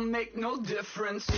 don't make no difference.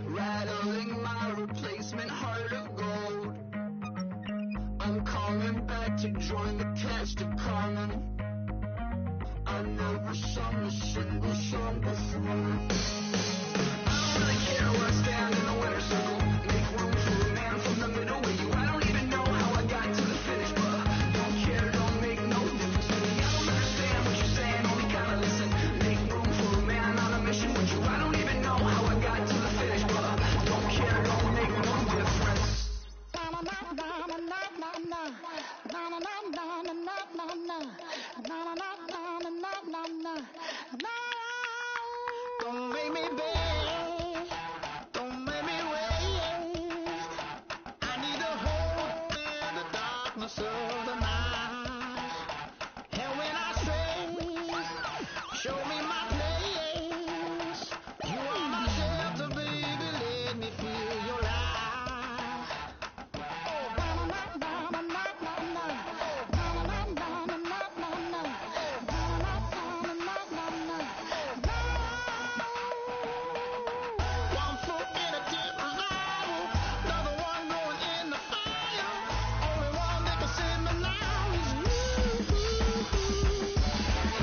Rattling my replacement heart of gold. I'm coming back to join the cast of Carmen. I never sung a single song before. I don't really care where I stand in the winner's circle. Make room for a man from the middle with you. I don't even know how I got to the finish, but don't care, don't make no difference to me. I don't understand what you're saying, only kinda listen. Make room for a man on a mission with you. I don't even know how I got to the finish, but don't care, don't make no difference. Don't make me beg, don't make me wait. I need to hold in the darkness of the night. And when I stray, show me my place. You are my shelter, baby, let me feel your light. One foot in a deep revival, another one going in the fire. Only one that can save me now is you.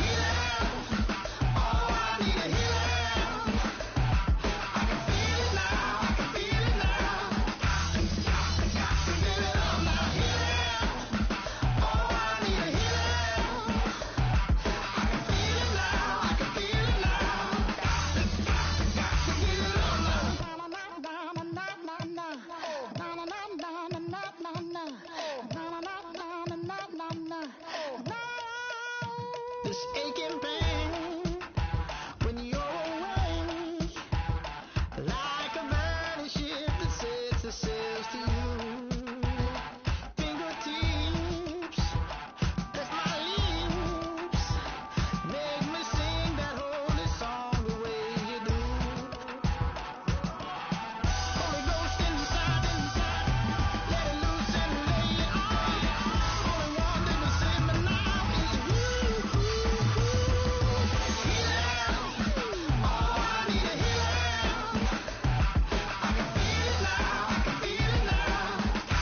Healing, oh, I need a healing. I can feel it now, I can feel it now. Feel it all now, healing, oh, I need a healing. I can feel it now, I can feel it now. Feel it all now. This aching pain when you're away, like a burning ship that sets the sails to you. Fingertips, that's my lips, make me sing that holy song the way you do. Holy Ghost inside, let it loose and lay it on. Only one that can save me now is you. Healing, oh, I need a healing. I can feel it now, I can feel it now.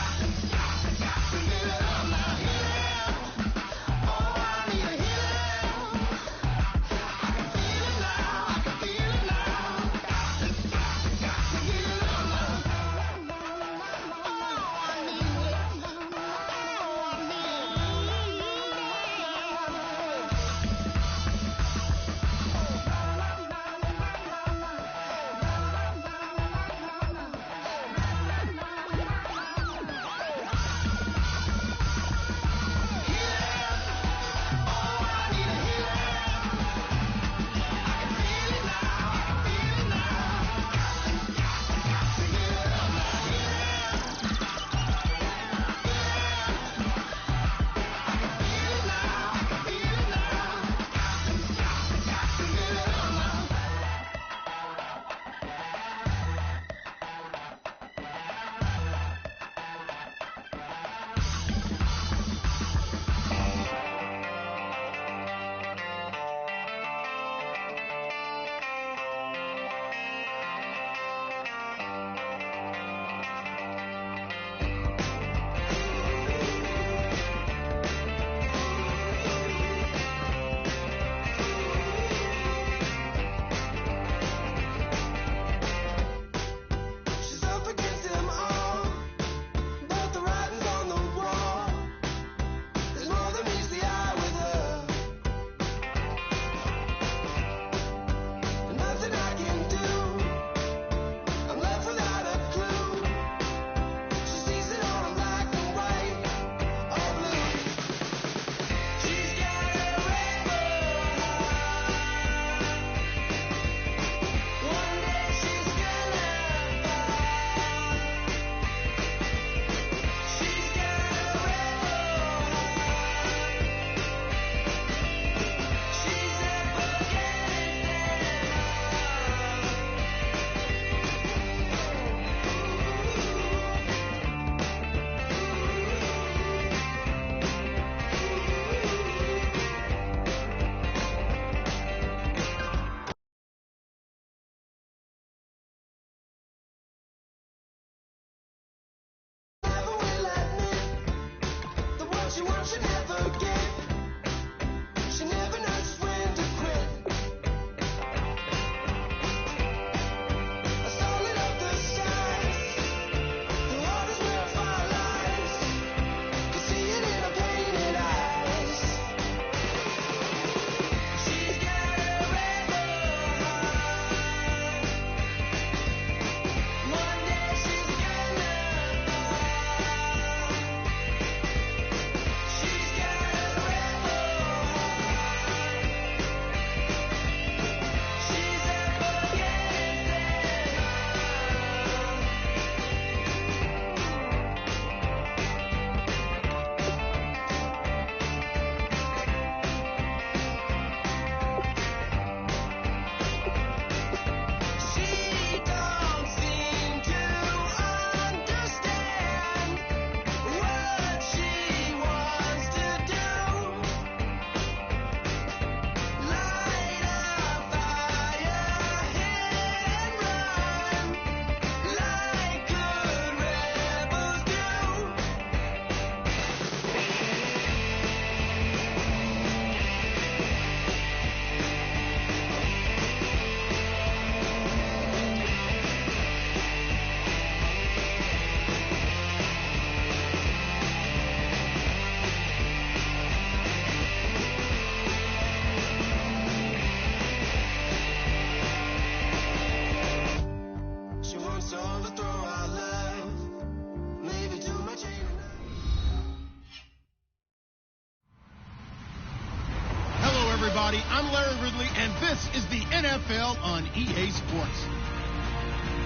everybody. I'm Larry Ridley, and this is the NFL on EA Sports.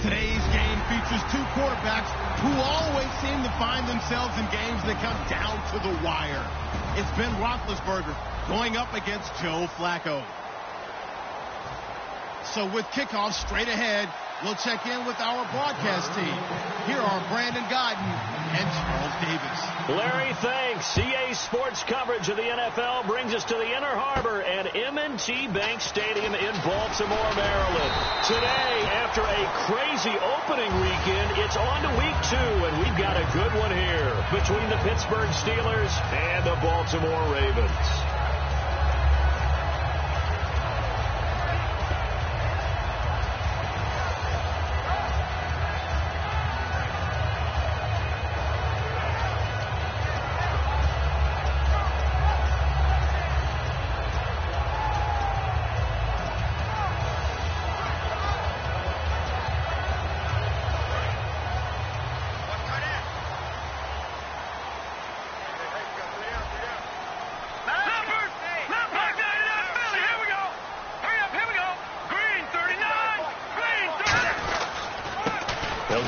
Today's game features two quarterbacks who always seem to find themselves in games that come down to the wire. It's Ben Roethlisberger going up against Joe Flacco. So with kickoff straight ahead, we'll check in with our broadcast team. Here are Brandon Godden and Charles Davis. Larry, thanks. CA Sports coverage of the NFL brings us to the Inner Harbor at M&T Bank Stadium in Baltimore, Maryland. Today, after a crazy opening weekend, it's on to week 2, and we've got a good one here between the Pittsburgh Steelers and the Baltimore Ravens.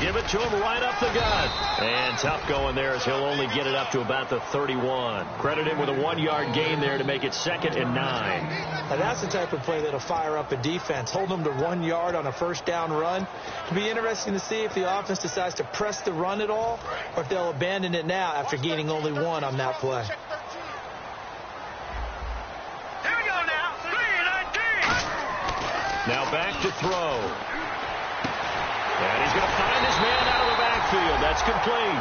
Give it to him right up the gut. And tough going there as he'll only get it up to about the 31. Credit him with a 1-yard gain there to make it 2nd and 9. Now that's the type of play that'll fire up a defense. Hold them to 1 yard on a first down run. It'll be interesting to see if the offense decides to press the run at all or if they'll abandon it now after gaining only 1 on that play. Here we go now. 3-19. Now back to throw. And he's going to find his man out of the backfield. That's complete.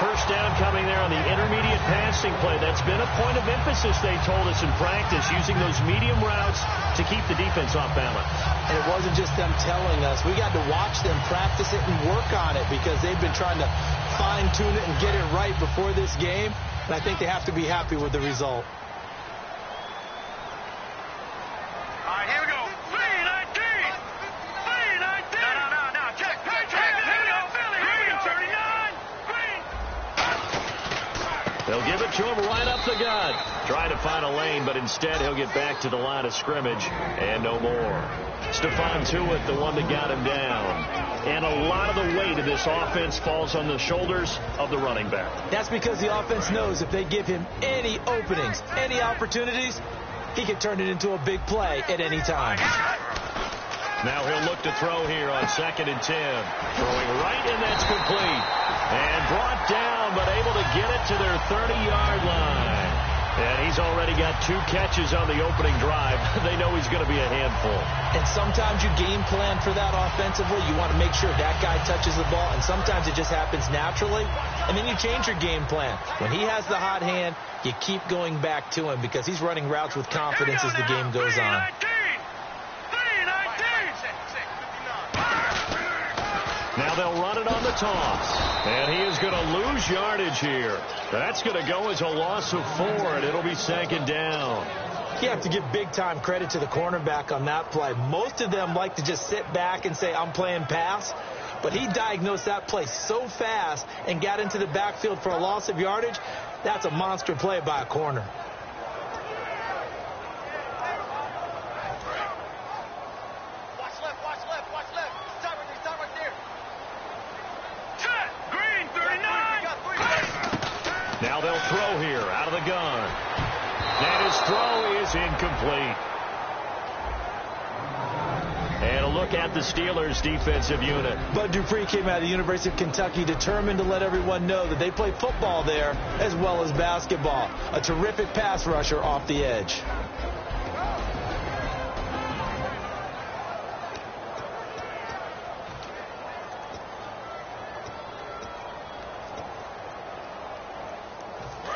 First down coming there on the intermediate passing play. That's been a point of emphasis, they told us in practice, using those medium routes to keep the defense off balance. And it wasn't just them telling us. We got to watch them practice it and work on it because they've been trying to fine-tune it and get it right before this game. And I think they have to be happy with the result. They'll give it to him right up the gut. Trying to find a lane, but instead he'll get back to the line of scrimmage and no more. Stephon Tuitt, the one that got him down. And a lot of the weight of this offense falls on the shoulders of the running back. That's because the offense knows if they give him any openings, any opportunities, he can turn it into a big play at any time. Now he'll look to throw here on 2nd and 10. Throwing right, and that's complete. And brought down, but able to get it to their 30-yard line. And he's already got 2 catches on the opening drive. They know he's going to be a handful. And sometimes you game plan for that offensively. You want to make sure that guy touches the ball, and sometimes it just happens naturally. And then you change your game plan. When he has the hot hand, you keep going back to him because he's running routes with confidence as the game goes on. Now they'll run it on the toss. And he is going to lose yardage here. That's going to go as a loss of 4, and it'll be 2nd down. You have to give big-time credit to the cornerback on that play. Most of them like to just sit back and say, I'm playing pass. But he diagnosed that play so fast and got into the backfield for a loss of yardage. That's a monster play by a corner. Now they'll throw here out of the gun. And his throw is incomplete. And a look at the Steelers' defensive unit. Bud Dupree came out of the University of Kentucky determined to let everyone know that they play football there as well as basketball. A terrific pass rusher off the edge.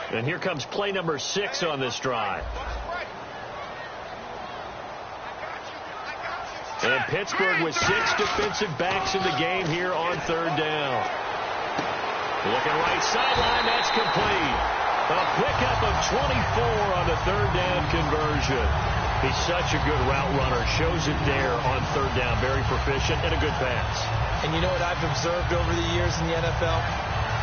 And here comes play number 6 on this drive. And Pittsburgh with 6 defensive backs in the game here on 3rd down. Looking right sideline, that's complete. A pickup of 24 on the 3rd down conversion. He's such a good route runner. Shows it there on 3rd down. Very proficient and a good pass. And you know what I've observed over the years in the NFL?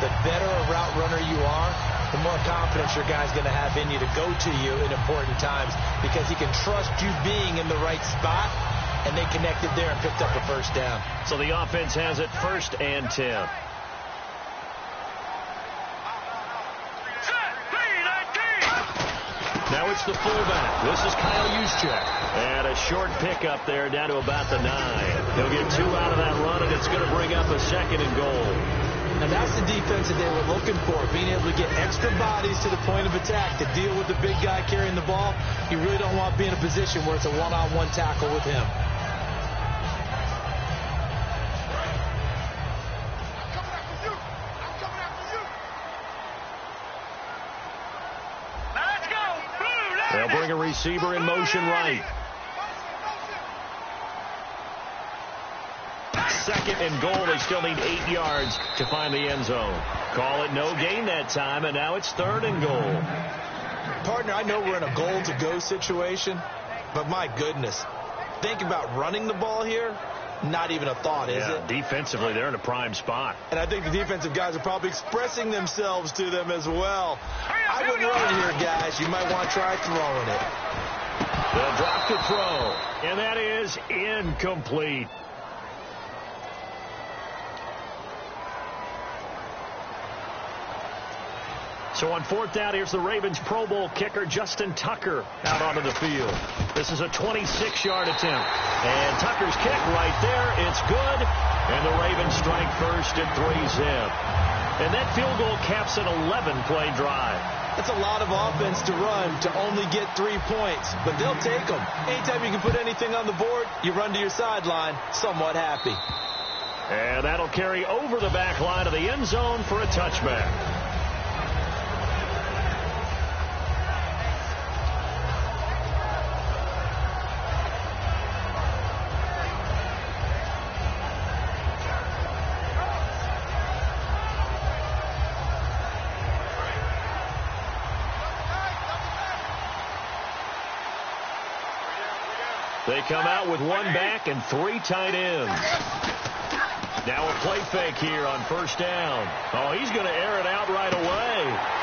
The better a route runner you are, the more confidence your guy's going to have in you to go to you in important times because he can trust you being in the right spot, and they connected there and picked up a first down. So the offense has it 1st and 10. Now it's the fullback. This is Kyle Juszczyk. And a short pickup there down to about the 9. He'll get 2 out of that run, and it's going to bring up a 2nd and goal. And that's the defense that they were looking for, being able to get extra bodies to the point of attack to deal with the big guy carrying the ball. You really don't want to be in a position where it's a one-on-one tackle with him. They'll bring a receiver in motion right. 2nd and goal. They still need 8 yards to find the end zone. Call it no gain that time, and now it's 3rd and goal. Partner, I know we're in a goal-to-go situation, but my goodness, think about running the ball here. Not even a thought, is it? Defensively, they're in a prime spot. And I think the defensive guys are probably expressing themselves to them as well. I wouldn't run it here, guys. You might want to try throwing it. They'll drop to throw, and that is incomplete. So on 4th down, here's the Ravens Pro Bowl kicker, Justin Tucker, out onto the field. This is a 26-yard attempt. And Tucker's kick right there. It's good. And the Ravens strike first at 3-zip. And that field goal caps an 11-play drive. That's a lot of offense to run to only get 3 points. But they'll take them. Anytime you can put anything on the board, you run to your sideline somewhat happy. And that'll carry over the back line of the end zone for a touchback. They come out with 1 back and 3 tight ends. Now a play fake here on 1st down. Oh, he's going to air it out right away.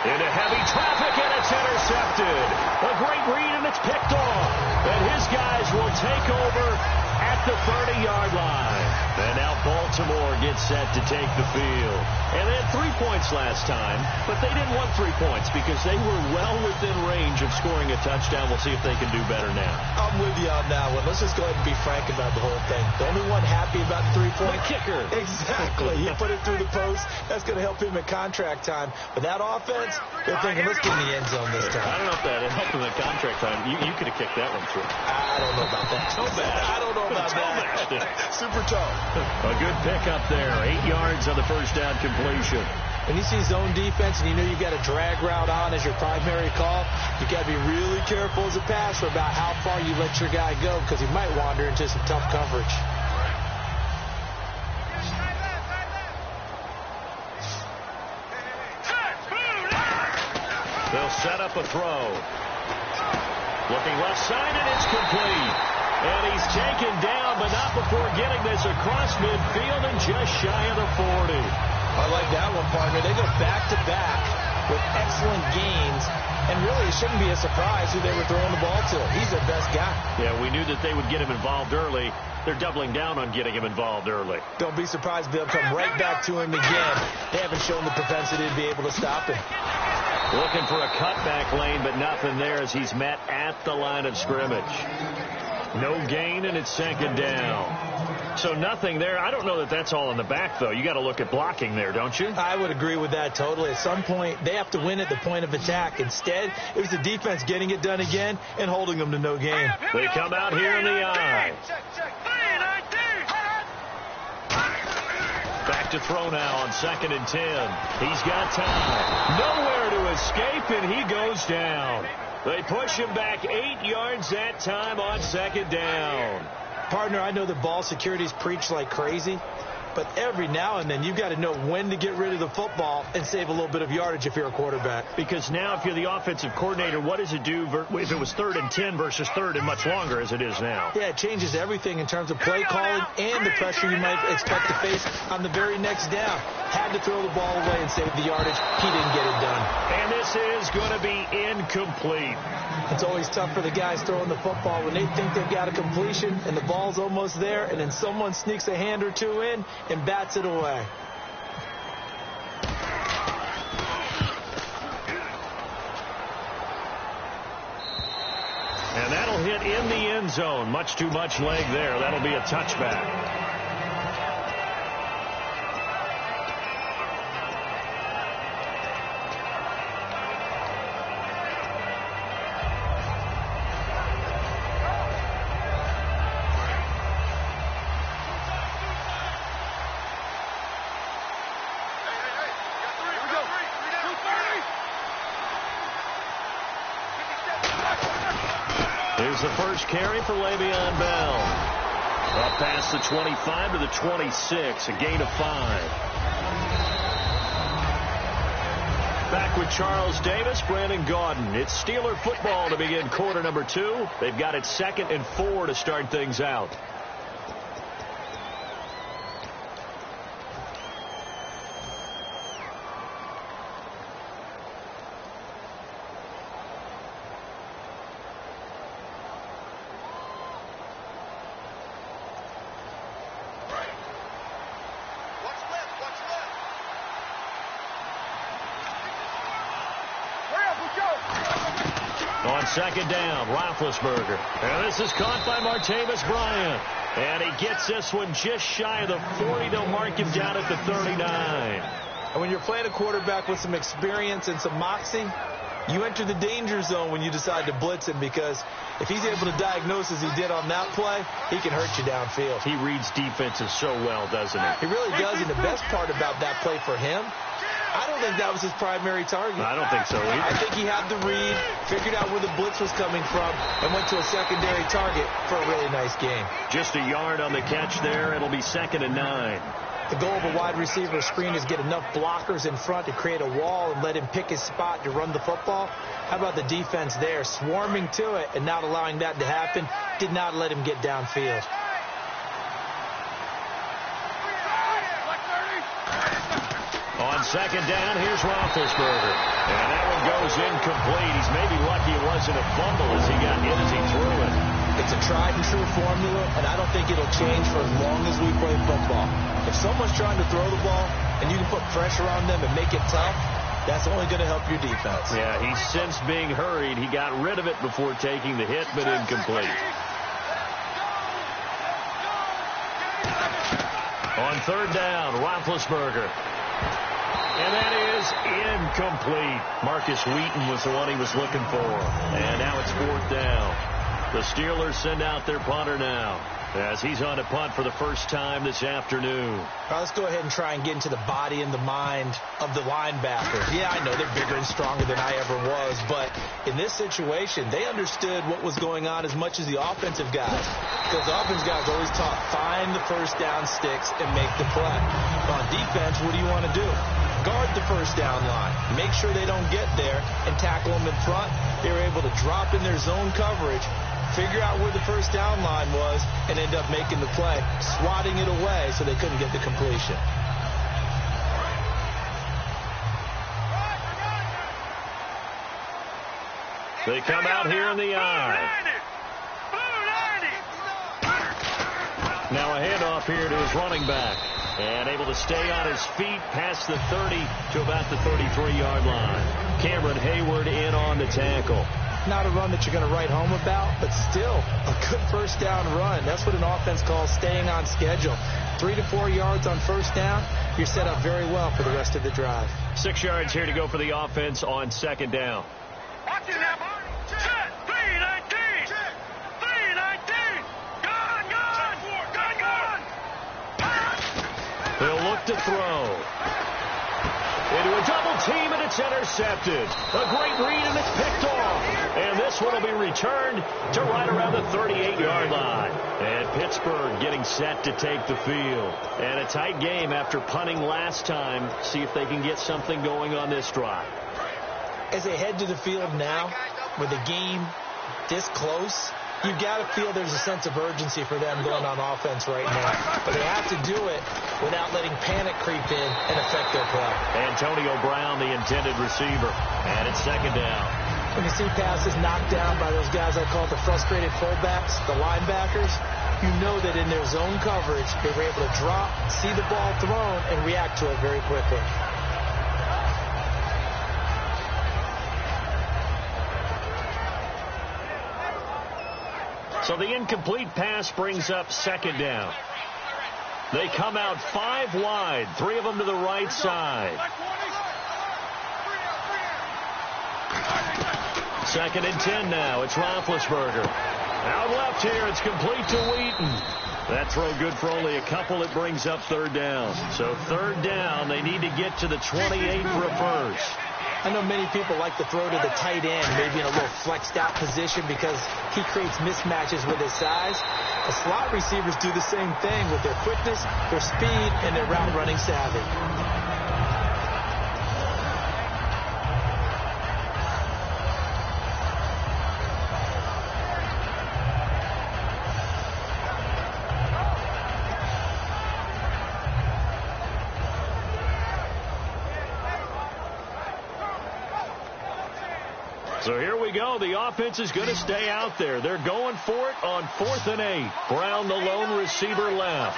Into heavy traffic, and it's intercepted. A great read, and it's picked off. And his guys will take over at the 30-yard line. And now Baltimore gets set to take the field. And they had 3 points last time, but they didn't want 3 points because they were well within range of scoring a touchdown. We'll see if they can do better now. I'm with you on that one. Let's just go ahead and be frank about the whole thing. The only one happy about the 3-point kicker. Exactly. He put it through the post. That's going to help him at contract time. But that offense, they're thinking, let's get in the end zone this time. I don't know if that helped him at contract time. You could have kicked that one through. I don't know about that. Toe bad. I don't know about that. Super toe. A good pickup there. 8 yards on the 1st down completion. When you see zone defense and you know you've got a drag route on as your primary call, you got to be really careful as a passer about how far you let your guy go because he might wander into some tough coverage. They'll set up a throw. Looking left side, and it's complete. And he's taken down, but not before getting this across midfield and just shy of the 40. I like that one, partner. They go back-to-back with excellent gains. And really, it shouldn't be a surprise who they were throwing the ball to. He's their best guy. Yeah, we knew that they would get him involved early. They're doubling down on getting him involved early. Don't be surprised they'll come right back to him again. They haven't shown the propensity to be able to stop him. Looking for a cutback lane, but nothing there as he's met at the line of scrimmage. No gain, and it's 2nd down. So nothing there. I don't know that that's all in the back, though. You got to look at blocking there, don't you? I would agree with that totally. At some point, they have to win at the point of attack. Instead, it was the defense getting it done again and holding them to no gain. They come out here in the eye. Back to throw now on 2nd and 10. He's got time. Nowhere to escape, and he goes down. They push him back 8 yards that time on 2nd down. Partner, I know that ball security's preached like crazy, But every now and then, you've got to know when to get rid of the football and save a little bit of yardage if you're a quarterback. Because now if you're the offensive coordinator, what does it do if it was 3rd and 10 versus 3rd and much longer as it is now? Yeah, it changes everything in terms of play calling and the pressure you might expect to face on the very next down. Had to throw the ball away and save the yardage. He didn't get it done. And this is going to be incomplete. It's always tough for the guys throwing the football when they think they've got a completion and the ball's almost there, and then someone sneaks a hand or two in and bats it away. And that'll hit in the end zone. Much too much leg there. That'll be a touchback. Here's the first carry for Le'Veon Bell. Up past the 25 to the 26, a gain of 5. Back with Charles Davis, Brandon Gaudin. It's Steeler football to begin quarter number 2. They've got it 2nd and 4 to start things out. On 2nd down, Roethlisberger. And this is caught by Martavis Bryant. And he gets this one just shy of the 40. They'll mark him down at the 39. And when you're playing a quarterback with some experience and some moxie, you enter the danger zone when you decide to blitz him, because if he's able to diagnose as he did on that play, he can hurt you downfield. He reads defenses so well, doesn't he? He really does, and the best part about that play for him, I don't think that was his primary target. I don't think so either. I think he had the read, figured out where the blitz was coming from, and went to a secondary target for a really nice game. Just a yard on the catch there. It'll be 2nd and 9. The goal of a wide receiver screen is get enough blockers in front to create a wall and let him pick his spot to run the football. How about the defense there, swarming to it and not allowing that to happen? Did not let him get downfield. On 2nd down, here's Roethlisberger. And that one goes incomplete. He's maybe lucky it wasn't a fumble as he got hit as he threw it. It's a tried-and-true formula, and I don't think it'll change for as long as we play football. If someone's trying to throw the ball and you can put pressure on them and make it tough, that's only going to help your defense. Yeah, he's since being hurried. He got rid of it before taking the hit, but incomplete. On 3rd down, Roethlisberger. And that is incomplete. Marcus Wheaton was the one he was looking for. And now it's 4th down. The Steelers send out their punter now, as he's on to punt for the first time this afternoon. All right, let's go ahead and try and get into the body and the mind of the linebacker. Yeah, I know they're bigger and stronger than I ever was, but in this situation, they understood what was going on as much as the offensive guys. Because the offensive guys always taught, find the first down sticks and make the play. On defense, what do you want to do? Guard the first down line. Make sure they don't get there and tackle them in front. They were able to drop in their zone coverage, figure out where the first down line was, and end up making the play, swatting it away so they couldn't get the completion. They come out here in the eye. Now a handoff here to his running back. And able to stay on his feet past the 30 to about the 33-yard line. Cameron Hayward in on the tackle. Not a run that you're going to write home about, but still a good first down run. That's what an offense calls staying on schedule. 3 to 4 yards on first down, you're set up very well for the rest of the drive. 6 yards here to go for the offense on 2nd down. Watch it now. Set. 3-19. 3-19. Gun. They'll look to throw. into a double team, and it's intercepted. A great read, and it's picked off. And this one will be returned to right around the 38-yard line. And Pittsburgh getting set to take the field. And a tight game after punting last time. See if they can get something going on this drive. As they head to the field now, with the game this close, you've got to feel there's a sense of urgency for them going on offense right now. But they have to do it without letting panic creep in and affect their play. Antonio Brown, the intended receiver. And it's second down. When you see passes knocked down by those guys I call the frustrated fullbacks, the linebackers, you know that in their zone coverage, they were able to drop, see the ball thrown, and react to it very quickly. So the incomplete pass brings up second down. They come out 5 wide, 3 of them to the right side. Second and 10 now. It's Roethlisberger. Out left here. It's complete to Wheaton. That throw good for only a couple. It brings up third down. So third down, they need to get to the 28 for a first. I know many people like to throw to the tight end, maybe in a little flexed out position because he creates mismatches with his size. The slot receivers do the same thing with their quickness, their speed, and their route running savvy. So here we go. The offense is going to stay out there. They're going for it on 4th and 8. Brown, the lone receiver, left.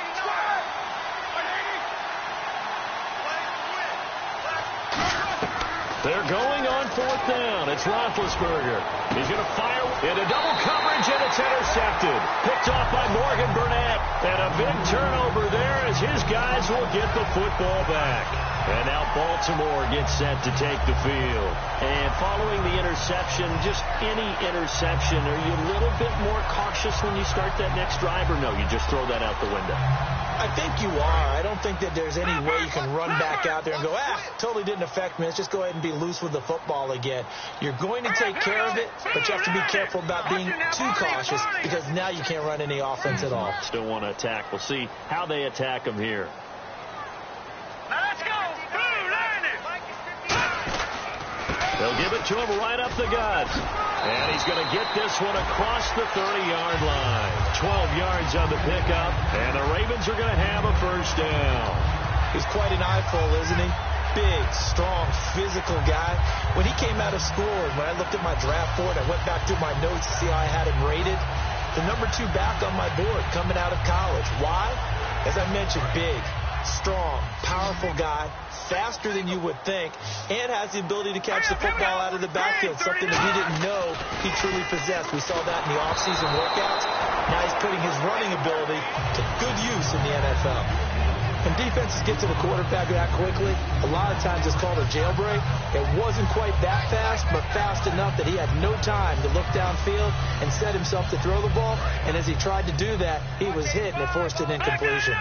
They're going on 4th down. It's Roethlisberger. He's going to fire into double coverage, and it's intercepted. Picked off by Morgan Burnett. And a big turnover there as his guys will get the football back. And now Baltimore gets set to take the field. And following the interception, just any interception, are you a little bit more cautious when you start that next drive, or no, you just throw that out the window? I think you are. I don't think that there's any way you can run back out there and go, totally didn't affect me. Let's just go ahead and be loose with the football again. You're going to take care of it, but you have to be careful about being too cautious because now you can't run any offense at all. Still want to attack. We'll see how they attack them here. Let's go. They'll give it to him right up the gut. And he's going to get this one across the 30-yard line. 12 yards on the pickup, and the Ravens are going to have a first down. He's quite an eyeful, isn't he? Big, strong, physical guy. When he came out of school, and when I looked at my draft board, I went back through my notes to see how I had him rated. The number 2 back on my board coming out of college. Why? As I mentioned, big, strong, powerful guy, faster than you would think, and has the ability to catch the football out of the backfield, something that we didn't know he truly possessed. We saw that in the offseason workouts. Now he's putting his running ability to good use in the NFL. When defenses get to the quarterback that quickly, a lot of times it's called a jailbreak. It wasn't quite that fast, but fast enough that he had no time to look downfield and set himself to throw the ball. And as he tried to do that, he was hit and it forced an incompletion.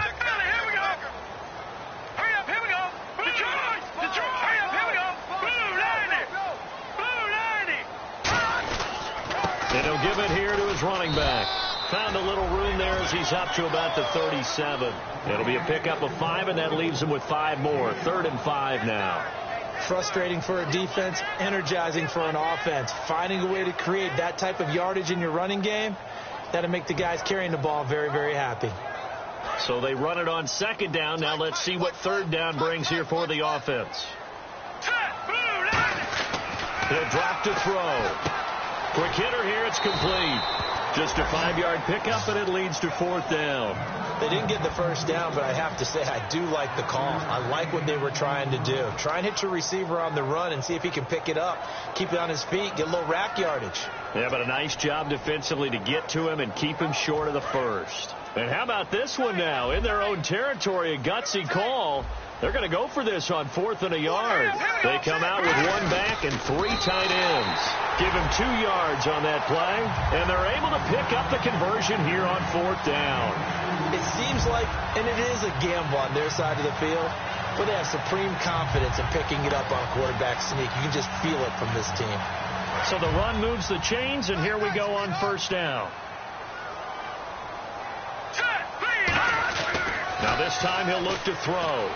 And he'll give it here to his running back. Found a little room there as he's up to about the 37. It'll be a pickup of 5, and that leaves him with 5 more. 3rd and 5 now. Frustrating for a defense, energizing for an offense. Finding a way to create that type of yardage in your running game, that'll make the guys carrying the ball very, very happy. So they run it on 2nd down. Now let's see what 3rd down brings here for the offense. He'll drop to throw. Quick hitter here, it's complete. Just a 5-yard pickup, and it leads to 4th down. They didn't get the first down, but I have to say I do like the call. I like what they were trying to do. Try and hit your receiver on the run and see if he can pick it up, keep it on his feet, get a little rack yardage. Yeah, but a nice job defensively to get to him and keep him short of the first. And how about this one now? In their own territory, a gutsy call. They're going to go for this on 4th and a yard. They come out with 1 back and 3 tight ends. Give him 2 yards on that play, and they're able to pick up the conversion here on 4th down. It seems like, and it is a gamble on their side of the field, Well, they have supreme confidence in picking it up on quarterback sneak. You can just feel it from this team. So the run moves the chains, and here we go on first down. Now this time he'll look to throw.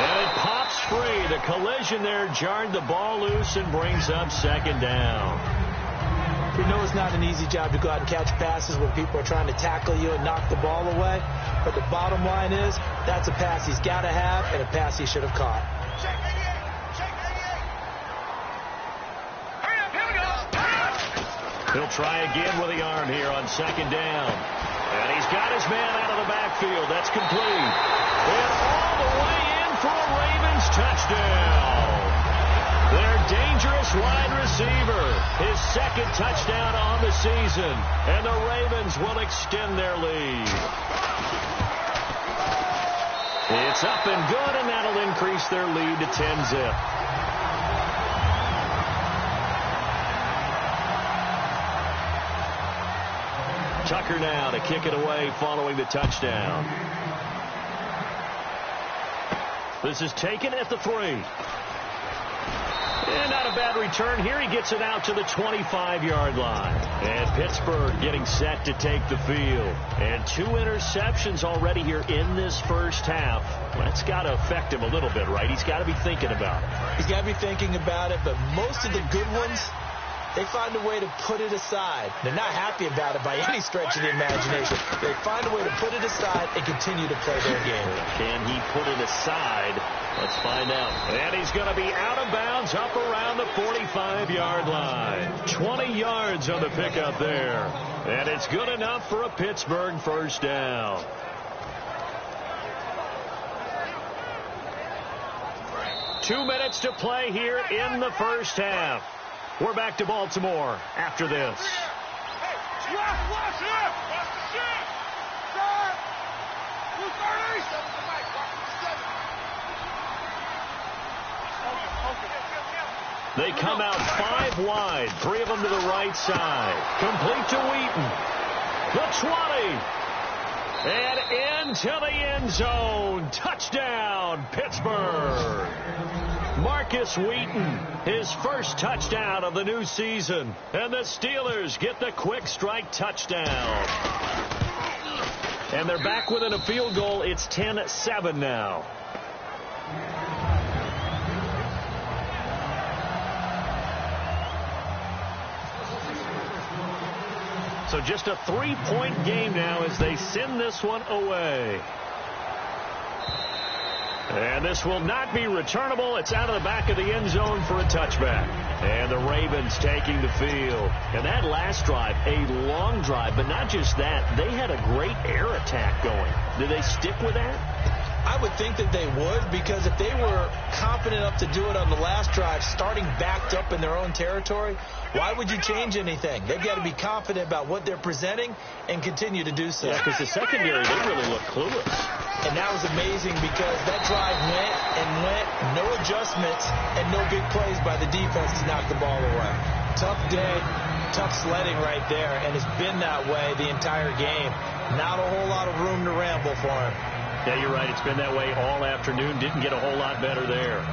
And it pops free. The collision there jarred the ball loose and brings up second down. You know it's not an easy job to go out and catch passes when people are trying to tackle you and knock the ball away. But the bottom line is, that's a pass he's got to have and a pass he should have caught. He'll try again with the arm here on second down. And he's got his man out of the backfield. That's complete. And all the way in for a Ravens touchdown. Their dangerous wide receiver. His second touchdown on the season. And the Ravens will extend their lead. It's up and good, and that'll increase their lead to 10-zip. Tucker now to kick it away following the touchdown. This is taken at the 3. And not a bad return here. He gets it out to the 25-yard line. And Pittsburgh getting set to take the field. And 2 interceptions already here in this first half. That's got to affect him a little bit, right? He's got to be thinking about it. He's got to be thinking about it, but most of the good ones, they find a way to put it aside. They're not happy about it by any stretch of the imagination. They find a way to put it aside and continue to play their game. Can he put it aside? Let's find out. And he's going to be out of bounds up around the 45-yard line. 20 yards on the pickup there. And it's good enough for a Pittsburgh first down. Two minutes to play here in the first half. We're back to Baltimore after this. They come out 5 wide, 3 of them to the right side. Complete to Wheaton. The 20. And into the end zone. Touchdown, Pittsburgh. Marcus Wheaton, his first touchdown of the new season. And the Steelers get the quick strike touchdown. And they're back within a field goal. It's 10-7 now. So just a 3-point game now as they send this one away. And this will not be returnable. It's out of the back of the end zone for a touchback. And the Ravens taking the field. And that last drive, a long drive, but not just that. They had a great air attack going. Did they stick with that? I would think that they would, because if they were confident enough to do it on the last drive, starting backed up in their own territory, why would you change anything? They've got to be confident about what they're presenting and continue to do so. Yeah, because the secondary, they really look clueless. And that was amazing because that drive went and went, no adjustments, and no big plays by the defense to knock the ball away. Tough day, tough sledding right there, and it's been that way the entire game. Not a whole lot of room to ramble for him. Yeah, you're right. It's been that way all afternoon. Didn't get a whole lot better there.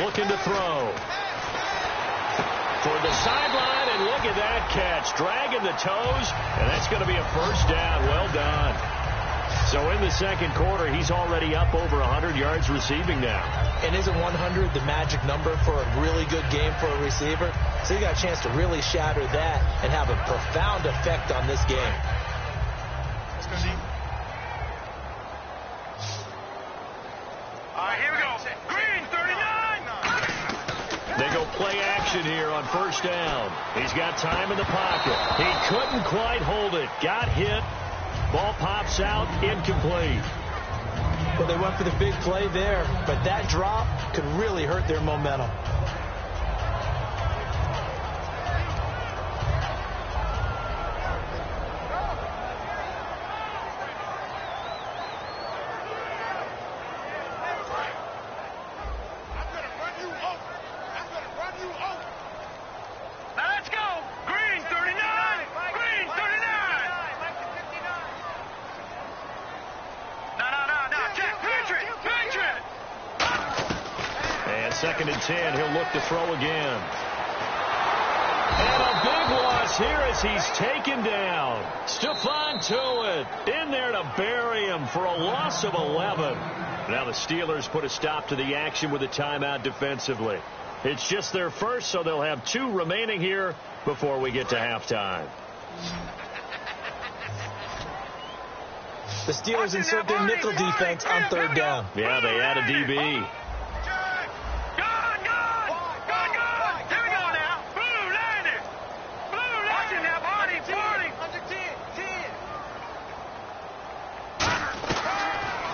Looking to throw. Toward the sideline, and look at that catch. Dragging the toes, and that's going to be a first down. Well done. So in the second quarter, he's already up over 100 yards receiving now. And isn't 100 the magic number for a really good game for a receiver? So you got a chance to really shatter that and have a profound effect on this game. Let's go, Zeke. All right, here we go. Green, 39. They go play action here on first down. He's got time in the pocket. He couldn't quite hold it. Got hit. Ball pops out. Incomplete. Well, they went for the big play there, but that drop could really hurt their momentum. 2nd and 10. He'll look to throw again. And a big loss here as he's taken down. Stephon Tuitt in there to bury him for a loss of 11. Now the Steelers put a stop to the action with a timeout defensively. It's just their first, so they'll have 2 remaining here before we get to halftime. The Steelers insert their nickel defense on 3rd down. Yeah, they add a DB.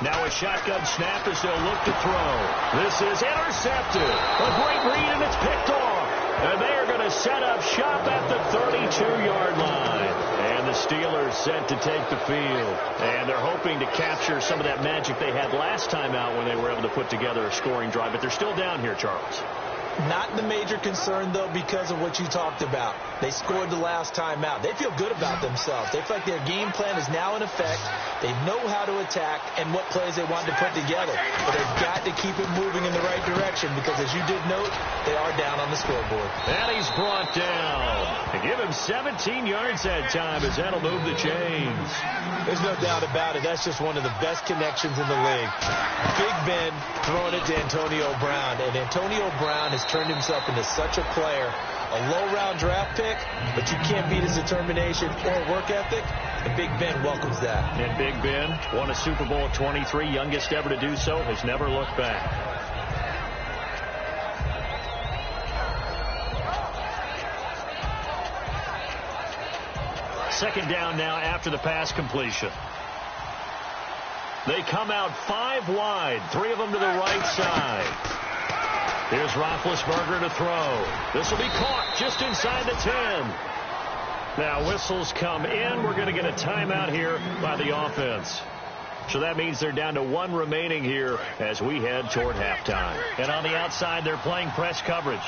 Now a shotgun snap as they'll look to throw. This is intercepted. A great read, and it's picked off. And they are going to set up shop at the 32-yard line. And the Steelers set to take the field. And they're hoping to capture some of that magic they had last time out when they were able to put together a scoring drive. But they're still down here, Charles. Not the major concern, though, because of what you talked about. They scored the last time out. They feel good about themselves. They feel like their game plan is now in effect. They know how to attack and what plays they want to put together. But they've got to keep it moving in the right direction because, as you did note, they are down on the scoreboard. And he's brought down. They give him 17 yards that time as that'll move the chains. There's no doubt about it. That's just one of the best connections in the league. Big Ben throwing it to Antonio Brown. And Antonio Brown has turned himself into such a player. A low-round draft pick, but you can't beat his determination or work ethic. And Big Ben welcomes that. And Big Ben won a Super Bowl at 23, youngest ever to do so, has never looked back. Second down now after the pass completion. They come out 5 wide, 3 of them to the right side. Here's Roethlisberger to throw. This will be caught just inside the 10. Now whistles come in. We're going to get a timeout here by the offense. So that means they're down to 1 remaining here as we head toward halftime. And on the outside, they're playing press coverage.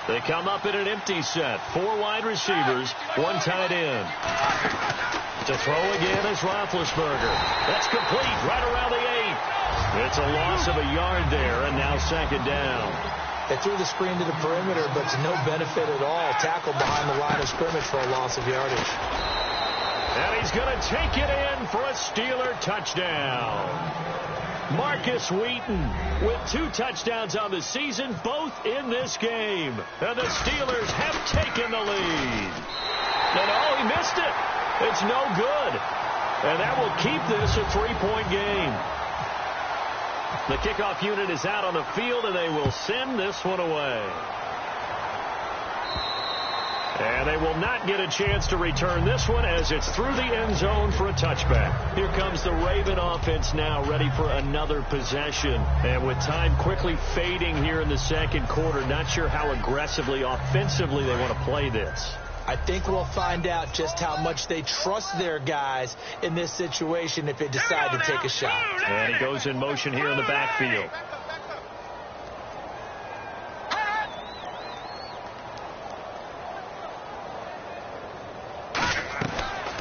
They come up in an empty set. 4 wide receivers, 1 tight end. To throw again is Roethlisberger. That's complete right around the 8. It's a loss of a yard there, and now 2nd down. They threw the screen to the perimeter, but to no benefit at all. Tackled behind the line of scrimmage for a loss of yardage. And he's going to take it in for a Steeler touchdown. Marcus Wheaton with 2 touchdowns on the season, both in this game. And the Steelers have taken the lead. And oh, he missed it. It's no good. And that will keep this a 3-point game. The kickoff unit is out on the field, and they will send this one away. And they will not get a chance to return this one as it's through the end zone for a touchback. Here comes the Raven offense now, ready for another possession. And with time quickly fading here in the 2nd quarter, not sure how aggressively, offensively they want to play this. I think we'll find out just how much they trust their guys in this situation if they decide to take a shot. And he goes in motion here in the backfield.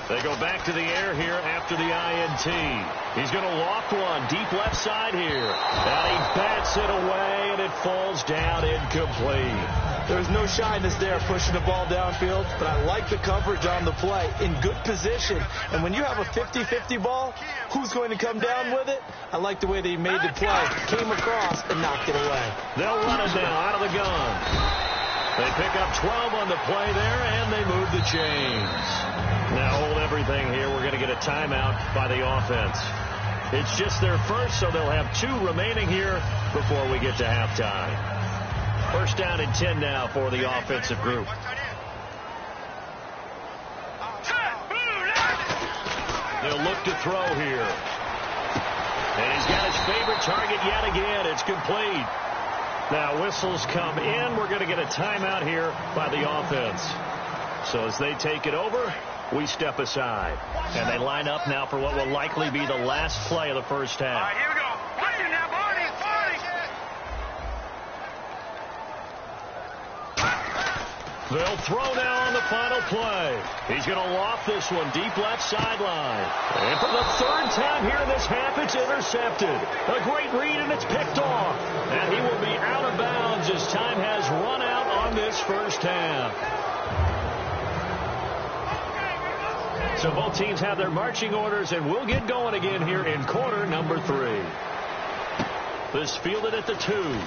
They go back to the air here after the INT. He's going to loft one deep left side here. And he bats it away, and it falls down incomplete. There's no shyness there pushing the ball downfield, but I like the coverage on the play. In good position. And when you have a 50-50 ball, who's going to come down with it? I like the way they made the play. Came across and knocked it away. They'll run it now out of the gun. They pick up 12 on the play there, and they move the chains. Now hold everything here. We're going to get a timeout by the offense. It's just their first, so they'll have 2 remaining here before we get to halftime. First down and 10 now for the offensive group. They'll look to throw here. And he's got his favorite target yet again. It's complete. Now whistles come in. We're going to get a timeout here by the offense. So as they take it over, we step aside. And they line up now for what will likely be the last play of the first half. All right, here we go. Watch it now, Barney. They'll throw now on the final play. He's going to loft this one deep left sideline. And for the third time here in this half, it's intercepted. A great read, and it's picked off. And he will be out of bounds as time has run out on this first half. So both teams have their marching orders, and we'll get going again here in quarter number 3. This fielded at the 2.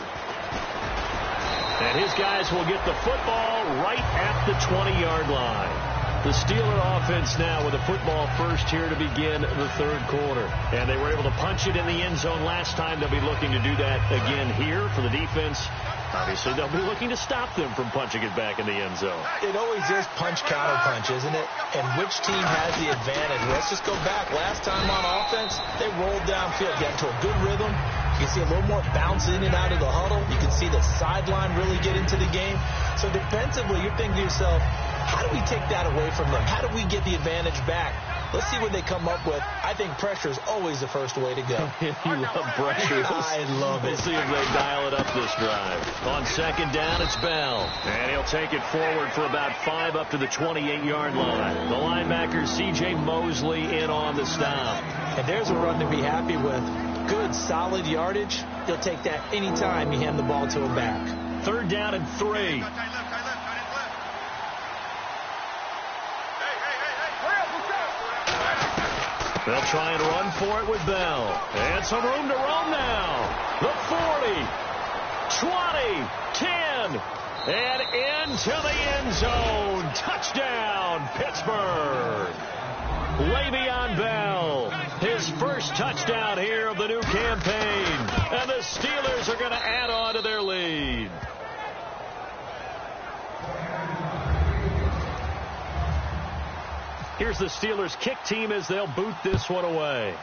And his guys will get the football right at the 20-yard line. The Steeler offense now with a football first here to begin the third quarter. And they were able to punch it in the end zone last time. They'll be looking to do that again here for the defense. Obviously, they'll be looking to stop them from punching it back in the end zone. It always is punch-counter-punch, isn't it? And which team has the advantage? Let's just go back. Last time on offense, they rolled downfield, got into a good rhythm. You can see a little more bounce in and out of the huddle. You can see the sideline really get into the game. So defensively, you're thinking to yourself, how do we take that away from them? How do we get the advantage back? Let's see what they come up with. I think pressure is always the first way to go. You love pressure. I love it. We'll see if they dial it up this drive. On second down, it's Bell. And he'll take it forward for about 5 up to the 28-yard line. The linebacker, C.J. Mosley, in on the stop. And there's a run to be happy with. Good, solid yardage. He'll take that anytime you hand the ball to him back. Third down and 3. They'll try and run for it with Bell. And some room to roam now. The 40, 20, 10, and into the end zone. Touchdown, Pittsburgh. Le'Veon Bell, his first touchdown here of the new campaign. And the Steelers are going to add on to their lead. Here's the Steelers kick team as they'll boot this one away.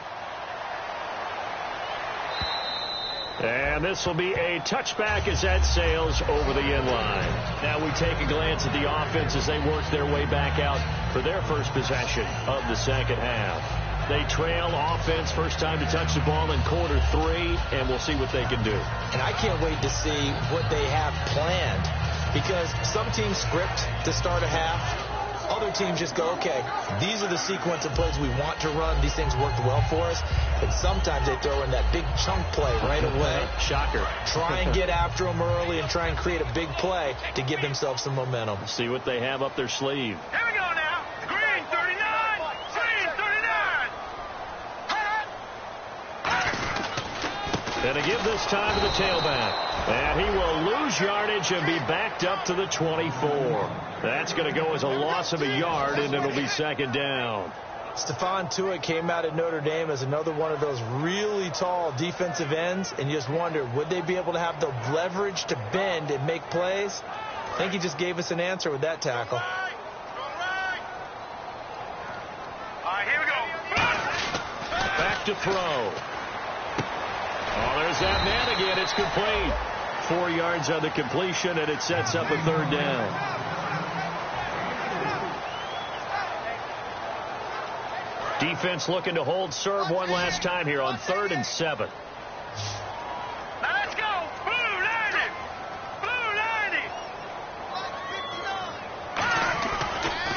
And this will be a touchback as that sails over the end line. Now we take a glance at the offense as they work their way back out for their first possession of the second half. They trail offense, first time to touch the ball in quarter 3, and we'll see what they can do. And I can't wait to see what they have planned, because some teams script to start a half. Other teams just go, okay, these are the sequence of plays we want to run. These things worked well for us. And sometimes they throw in that big chunk play right away. Shocker. Try and get after them early and try and create a big play to give themselves some momentum. See what they have up their sleeve. Here we go now. Green 39. Green 39. And to give this time to the tailback. And he will lose yardage and be backed up to the 24. That's going to go as a loss of a yard, and it'll be second down. Stephon Tuitt came out of Notre Dame as another one of those really tall defensive ends, and you just wonder, would they be able to have the leverage to bend and make plays? I think he just gave us an answer with that tackle. All right, here we go. Back to throw. Oh, there's that man again. It's complete. 4 yards on the completion, and it sets up a third down. Defense looking to hold serve one last time here on 3rd and 7. Now let's go. Blue 90. Blue 90.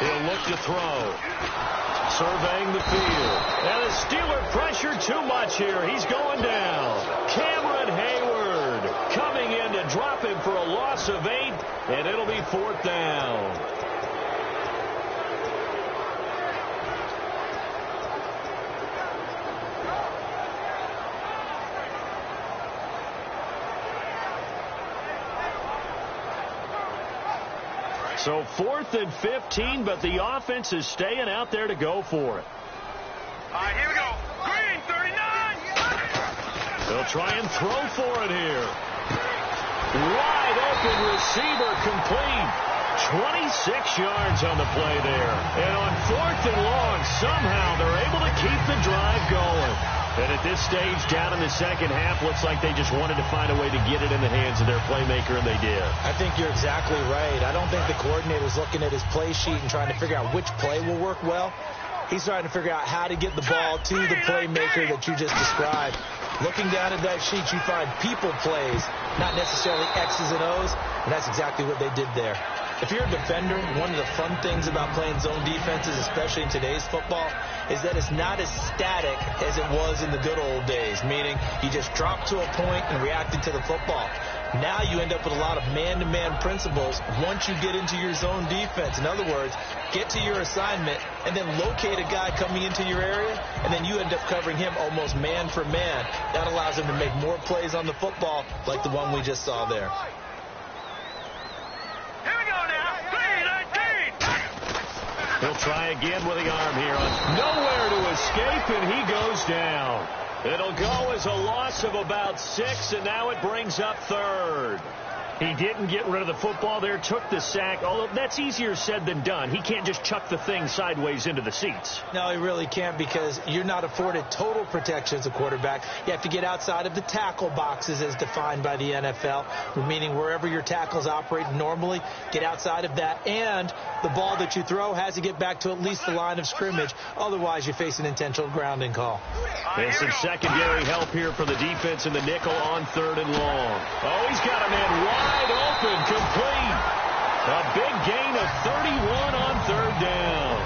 He'll look to throw. Surveying the field. And the Steeler pressure too much here. He's going down. Cameron Hayward coming in to drop him for a loss of 8, and it'll be 4th down. So 4th and 15, but the offense is staying out there to go for it. All right, here we go. Green 39. They'll try and throw for it here. Wide open receiver complete. 26 yards on the play there. And on 4th and long, somehow they're able to keep the drive going. And at this stage, down in the second half, looks like they just wanted to find a way to get it in the hands of their playmaker, and they did. I think you're exactly right. I don't think the coordinator's looking at his play sheet and trying to figure out which play will work well. He's trying to figure out how to get the ball to the playmaker that you just described. Looking down at that sheet, you find people plays, not necessarily X's and O's, and that's exactly what they did there. If you're a defender, one of the fun things about playing zone defenses, especially in today's football, is that it's not as static as it was in the good old days, meaning you just dropped to a point and reacted to the football. Now you end up with a lot of man-to-man principles once you get into your zone defense. In other words, get to your assignment and then locate a guy coming into your area, and then you end up covering him almost man for man. That allows him to make more plays on the football like the one we just saw there. Here we go now. 3-19. He'll try again with the arm here. Nowhere to escape, and he goes down. It'll go as a loss of about 6, and now it brings up third. He didn't get rid of the football there, took the sack, although that's easier said than done. He can't just chuck the thing sideways into the seats. No, he really can't, because you're not afforded total protection as a quarterback. You have to get outside of the tackle boxes as defined by the NFL, meaning wherever your tackles operate normally, get outside of that, and the ball that you throw has to get back to at least the line of scrimmage. Otherwise, you face an intentional grounding call. There's some secondary help here for the defense in the nickel on 3rd and long. Oh, he's got a man wide open, complete. A big gain of 31 on 3rd down.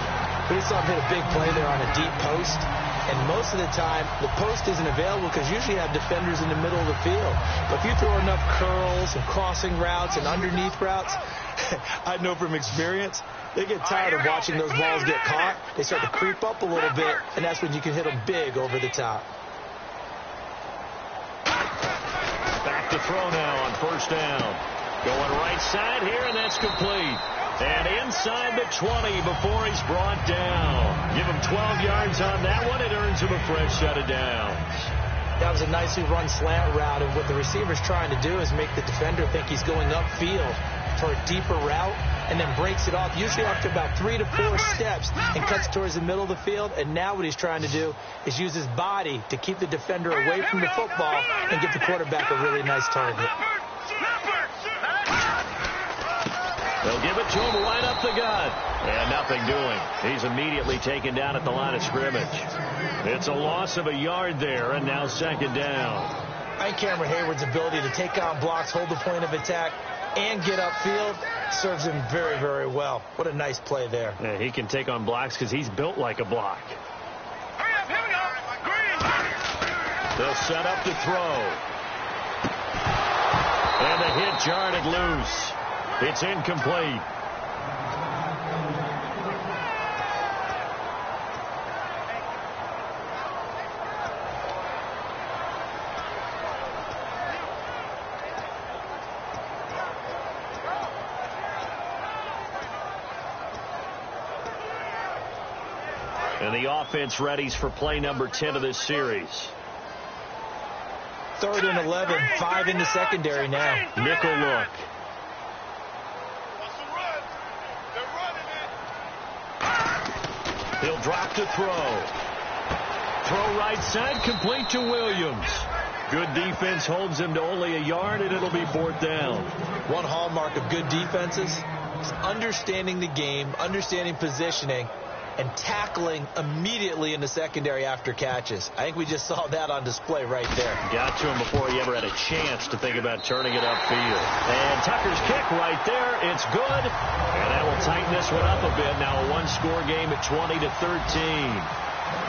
We saw him hit a big play there on a deep post, and most of the time the post isn't available because usually you have defenders in the middle of the field. But if you throw enough curls and crossing routes and underneath routes, I know from experience, they get tired of watching those balls get caught. They start to creep up a little bit, and that's when you can hit them big over the top. Back to throw now on 1st down. Going right side here, and that's complete. And inside the 20 before he's brought down. Give him 12 yards on that one. It earns him a fresh set of downs. That was a nicely run slant route, and what the receiver's trying to do is make the defender think he's going upfield for a deeper route, and then breaks it off, usually after about 3 to 4 steps, and cuts towards the middle of the field. And now what he's trying to do is use his body to keep the defender away from the football and give the quarterback a really nice target. They'll give it to him right up the gut. And nothing doing. He's immediately taken down at the line of scrimmage. It's a loss of a yard there, and now 2nd down. I think Cameron Hayward's ability to take on blocks, hold the point of attack, and get upfield serves him very, very well. What a nice play there. Yeah, he can take on blocks because he's built like a block. Hurry up, here we go. Green. They'll set up to throw. And the hit jarred it loose. It's incomplete. And the offense readies for play number 10 of this series. 3rd and 11, 5 in the secondary now. Nickel look. He'll drop to throw. Throw right side, complete to Williams. Good defense holds him to only a yard, and it'll be 4th down. One hallmark of good defenses is understanding the game, understanding positioning, and tackling immediately in the secondary after catches. I think we just saw that on display right there. Got to him before he ever had a chance to think about turning it upfield. And Tucker's kick right there. It's good. And that will tighten this one up a bit. Now a one-score game at 20-13.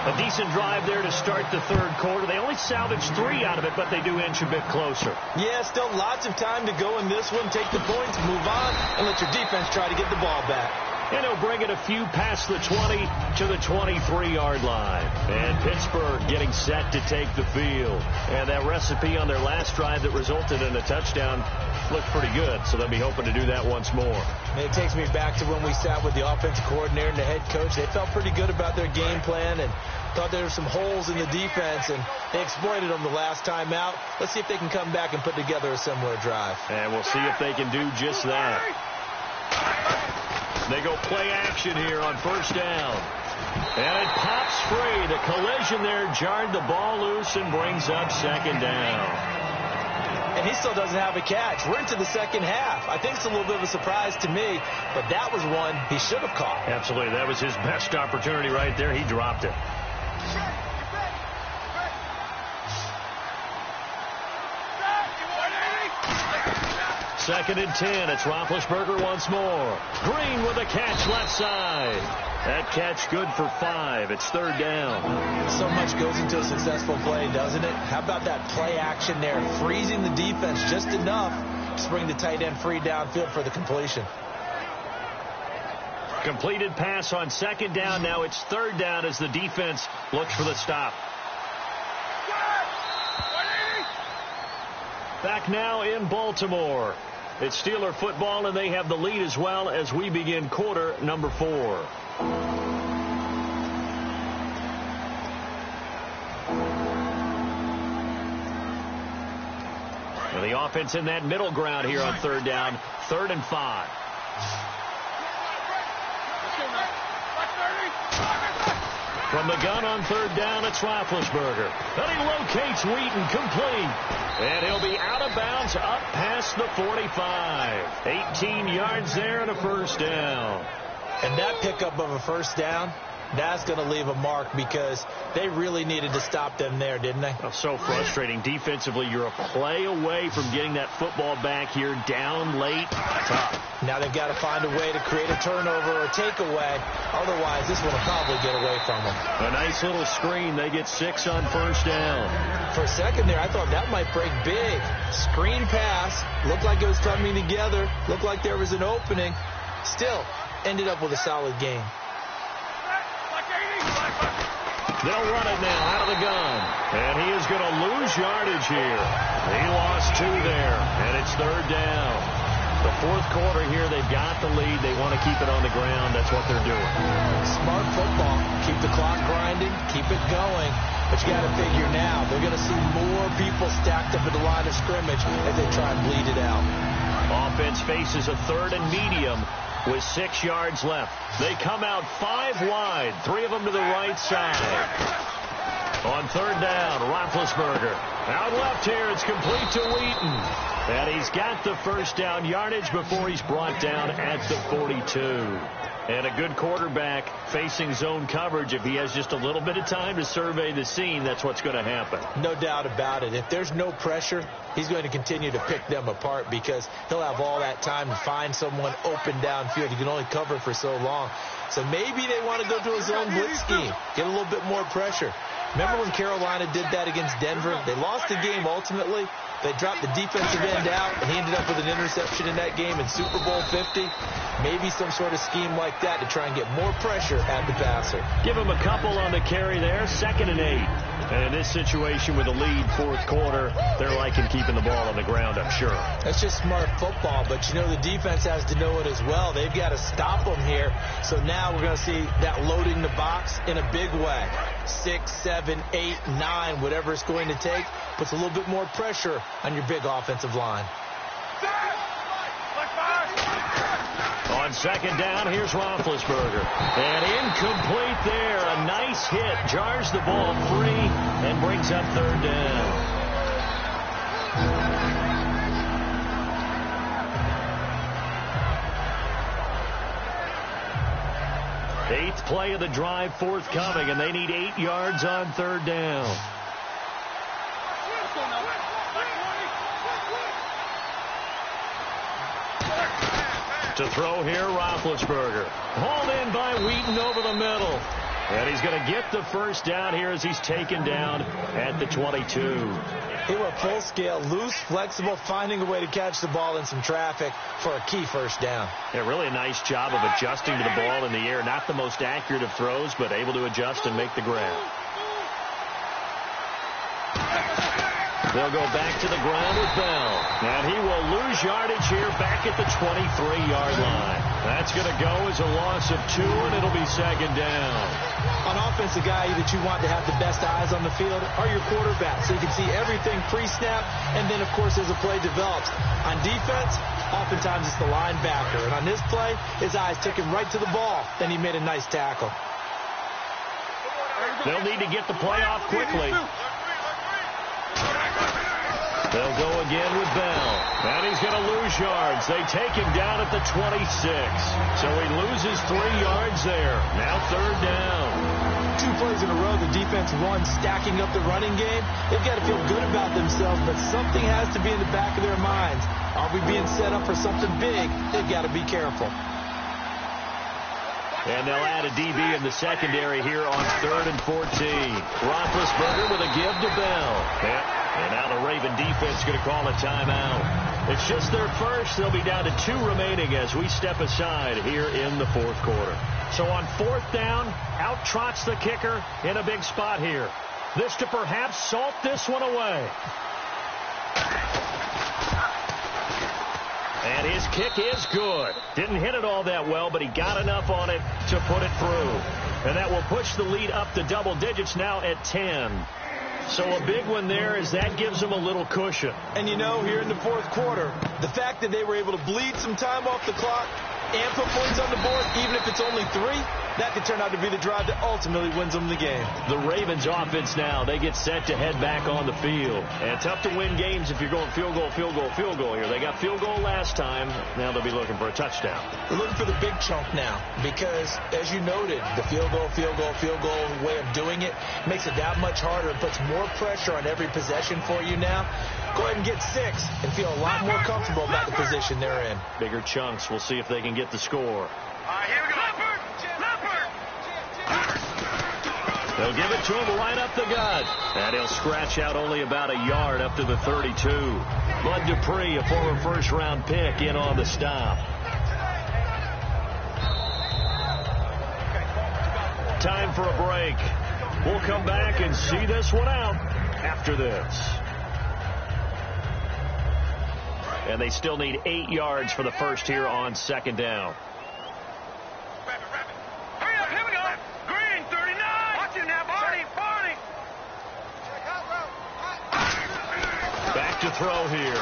A decent drive there to start the 3rd quarter. They only salvaged 3 out of it, but they do inch a bit closer. Yeah, still lots of time to go in this one. Take the points, move on, and let your defense try to get the ball back. And he'll bring it a few past the 20 to the 23-yard line. And Pittsburgh getting set to take the field. And that recipe on their last drive that resulted in a touchdown looked pretty good, so they'll be hoping to do that once more. And it takes me back to when we sat with the offensive coordinator and the head coach. They felt pretty good about their game plan and thought there were some holes in the defense, and they exploited them the last time out. Let's see if they can come back and put together a similar drive. And we'll see if they can do just that. They go play action here on 1st down. And it pops free. The collision there jarred the ball loose and brings up 2nd down. And he still doesn't have a catch. We're into the 2nd half. I think it's a little bit of a surprise to me, but that was one he should have caught. Absolutely. That was his best opportunity right there. He dropped it. 2nd and 10. It's Roethlisberger once more. Green with a catch left side. That catch good for 5. It's 3rd down. So much goes into a successful play, doesn't it? How about that play action there? Freezing the defense just enough to bring the tight end free downfield for the completion. Completed pass on 2nd down. Now it's 3rd down as the defense looks for the stop. Back now in Baltimore. It's Steeler football, and they have the lead as well as we begin quarter number 4. And the offense in that middle ground here on 3rd down. 3rd and 5. From the gun on 3rd down, it's Roethlisberger. And he locates Wheaton, complete. And he'll be out of bounds up past the 45. 18 yards there and a 1st down. And that pickup of a 1st down, that's going to leave a mark because they really needed to stop them there, didn't they? Oh, so frustrating. Defensively, you're a play away from getting that football back here down late. Tough. Now they've got to find a way to create a turnover or takeaway. Otherwise, this one will probably get away from them. A nice little screen. They get 6 on 1st down. For a second there, I thought that might break big. Screen pass. Looked like it was coming together. Looked like there was an opening. Still, ended up with a solid game. They'll run it now out of the gun. And he is going to lose yardage here. He lost 2 there. And it's 3rd down. The 4th quarter here, they've got the lead. They want to keep it on the ground. That's what they're doing. Smart football. Keep the clock grinding. Keep it going. But you got to figure now, they're going to see more people stacked up at the line of scrimmage as they try and bleed it out. Offense faces a 3rd and medium with 6 yards left. They come out 5 wide, 3 of them to the right side. On 3rd down, Roethlisberger. Out left here, it's complete to Wheaton. And he's got the 1st down yardage before he's brought down at the 42. And a good quarterback facing zone coverage. If he has just a little bit of time to survey the scene, that's what's going to happen. No doubt about it. If there's no pressure, he's going to continue to pick them apart because he'll have all that time to find someone open downfield. He can only cover for so long. So maybe they want to go to a zone blitz scheme, get a little bit more pressure. Remember when Carolina did that against Denver? They lost the game ultimately. They dropped the defensive end out, and he ended up with an interception in that game in Super Bowl 50. Maybe some sort of scheme like that to try and get more pressure at the passer. Give him a couple on the carry there, 2nd and 8. And in this situation with a lead 4th quarter, they're liking keeping the ball on the ground, I'm sure. That's just smart football, but you know the defense has to know it as well. They've got to stop them here. So now we're going to see that loading the box in a big way. 6, 7, 8, 9, whatever it's going to take, puts a little bit more pressure on your big offensive line. On 2nd down, here's Roethlisberger. And incomplete there. A nice hit. Jars the ball free and brings up 3rd down. Eighth play of the drive forthcoming, and they need 8 yards on 3rd down. To throw here, Roethlisberger. Hauled in by Wheaton over the middle. And he's going to get the 1st down here as he's taken down at the 22. They were full scale, loose, flexible, finding a way to catch the ball in some traffic for a key 1st down. Yeah, really a nice job of adjusting to the ball in the air. Not the most accurate of throws, but able to adjust and make the grab. They'll go back to the ground with Bell. And he will lose yardage here back at the 23-yard line. That's going to go as a loss of 2, and it'll be 2nd down. On offense, the guy that you want to have the best eyes on the field are your quarterbacks, so you can see everything pre-snap, and then, of course, as the play develops. On defense, oftentimes it's the linebacker. And on this play, his eyes took him right to the ball. Then he made a nice tackle. They'll need to get the play off quickly. They'll go again with Bell. And he's going to lose yards. They take him down at the 26. So he loses 3 yards there. Now 3rd down. 2 plays in a row, the defense won, stacking up the running game. They've got to feel good about themselves, but something has to be in the back of their minds. Are we being set up for something big? They've got to be careful. And they'll add a DB in the secondary here on 3rd and 14. Roethlisberger with a give to Bell. And now the Raven defense is going to call a timeout. It's just their first. They'll be down to 2 remaining as we step aside here in the 4th quarter. So on 4th down, out trots the kicker in a big spot here. This to perhaps salt this one away. And his kick is good. Didn't hit it all that well, but he got enough on it to put it through. And that will push the lead up to double digits now at 10. So a big one there as that gives them a little cushion. And you know, here in the 4th quarter, the fact that they were able to bleed some time off the clock and put points on the board, even if it's only 3, that could turn out to be the drive that ultimately wins them the game. The Ravens offense now, they get set to head back on the field. And tough to win games if you're going field goal, field goal, field goal here. They got field goal last time. Now they'll be looking for a touchdown. We're looking for the big chunk now because, as you noted, the field goal way of doing it makes it that much harder. It puts more pressure on every possession for you now. Go ahead and get 6 and feel a lot more comfortable about the position they're in. Bigger chunks. We'll see if they can get the score. All right, here we go. They'll give it to him right up the gut. And he'll scratch out only about a yard up to the 32. Bud Dupree, a former first-round pick, in on the stop. Time for a break. We'll come back and see this one out after this. And they still need 8 yards for the first here on 2nd down. Back to throw here.